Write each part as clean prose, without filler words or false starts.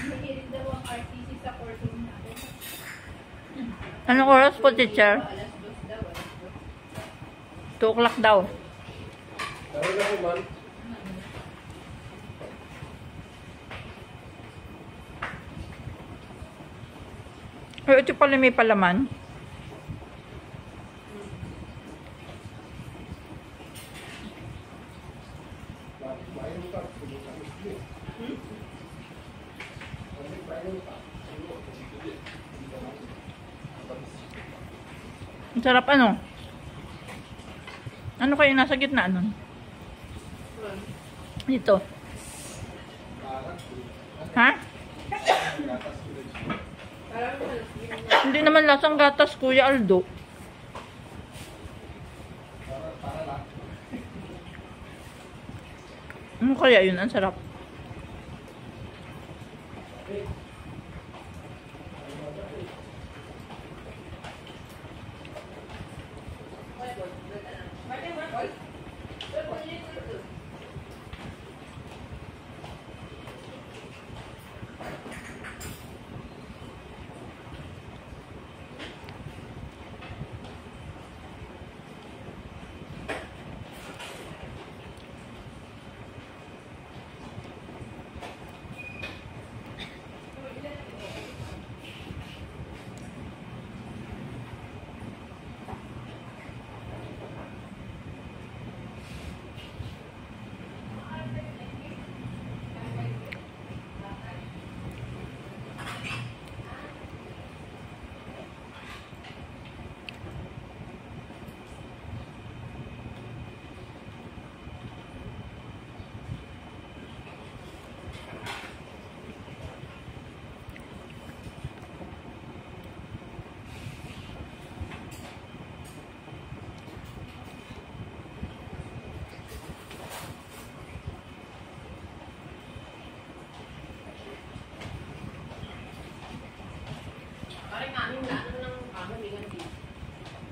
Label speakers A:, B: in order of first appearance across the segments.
A: Mahirin daw ang RTC sa courtroom natin.
B: Anong oras po, teacher?
A: Alas 2 daw.
B: 2 o'clock daw.
C: Meron na po, ma'am.
B: Ay, ito pala may palaman. Ang sarap ano? Ano kayo nasa gitna nun? Dito. Ha? Hindi naman lasang gatas, Kuya Aldo. Ano kaya yun? Ang sarap.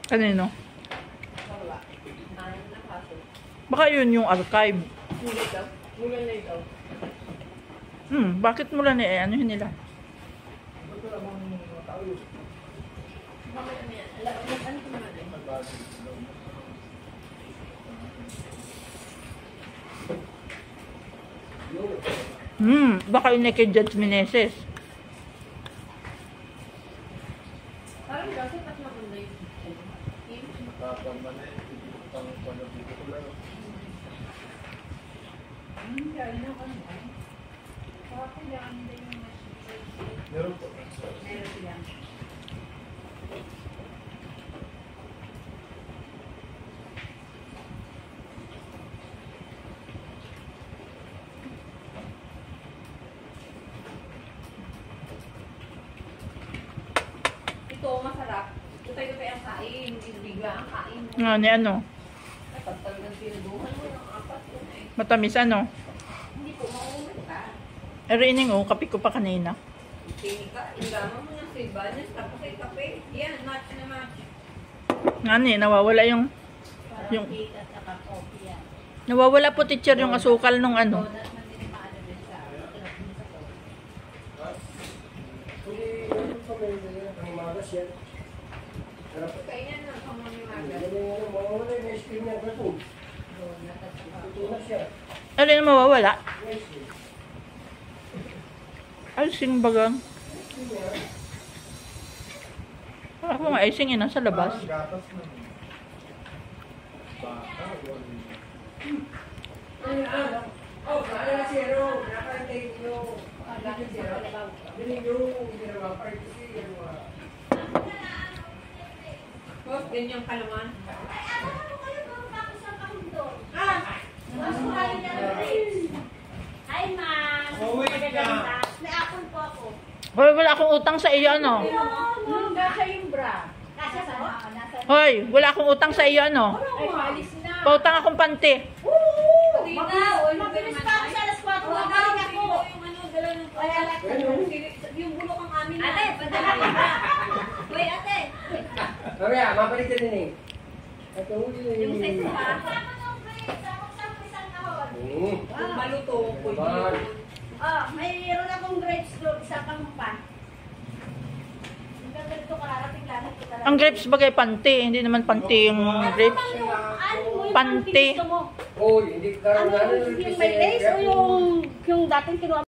B: Kanino? Baka yun yung archive. Bakit mula na ano yun nila? Baka yun na kay Judge Meneses.
A: Parang kasi pat maganda yun.
C: Meron po.
A: Ito, masarap. Tutay-tutay ang kain. Bigla ang kain.
B: Nga ni ano?
A: Pagtalagang pinaduhan mo ng apat yun eh.
B: Matamis ano?
A: Hindi po, mauumay ka.
B: Rining oh, kape ko pa kanina.
A: Tinig ka, ilama mo ng silbanes, tapos ay kape. Yan, match na match.
B: Nga ni, nawawala yung
A: Cake at saka coffee yan.
B: nawawala po, teacher, yung asukal nung ano.
A: Donut na din yung maano din sa sarap din sa to.
C: Ang magas yan.
A: Kainan na, pamamimaga.
C: Mawawala yung ice cream ng gato.
A: Donut at saka
C: Tutunas siya.
B: Ano yung mawawala? Icing bagang. Ako nga icing yun, nasa labas.
C: Gatas na. Baka, oh, kaya na zero. Nakantay nyo. Bili nyo. Ginawa pa ito siya.
A: Boss, din yung kalaman.
D: Hi, ma'am. May apple po ako.
B: Hoy, wala akong utang sa iyo, ano?
A: Nasa yung bra.
D: Kasi sa
B: Hoy, wala akong utang sa iyo, ano?
A: Ay, palis na.
B: Pautang akong panty.
D: Mabilis pa ako sa alas 4. Magaling ako.
A: Yung ano, dala ng
D: Kaya lang.
A: yung bulok ang amin.
D: Ate, padala mo ba? Uy, ate.
C: Mamaya, mabalik ka din eh. Ito,
D: Yung size pa. Sama ng break. Sama isang kahon.
C: Hmm.
A: maluto, pwede
C: Naman.
A: yun.
D: Mayroon akong grapes doon, isa pang pa. Hanggang ganito kararating lang ito talaga.
B: Ang grapes bagay panty, hindi naman panty yung grapes.
D: Ano mo yung
B: Panty.
D: gusto mo?
C: Oh, hindi karoon
D: Ano
C: na
D: yung may lace o yung dating kinuha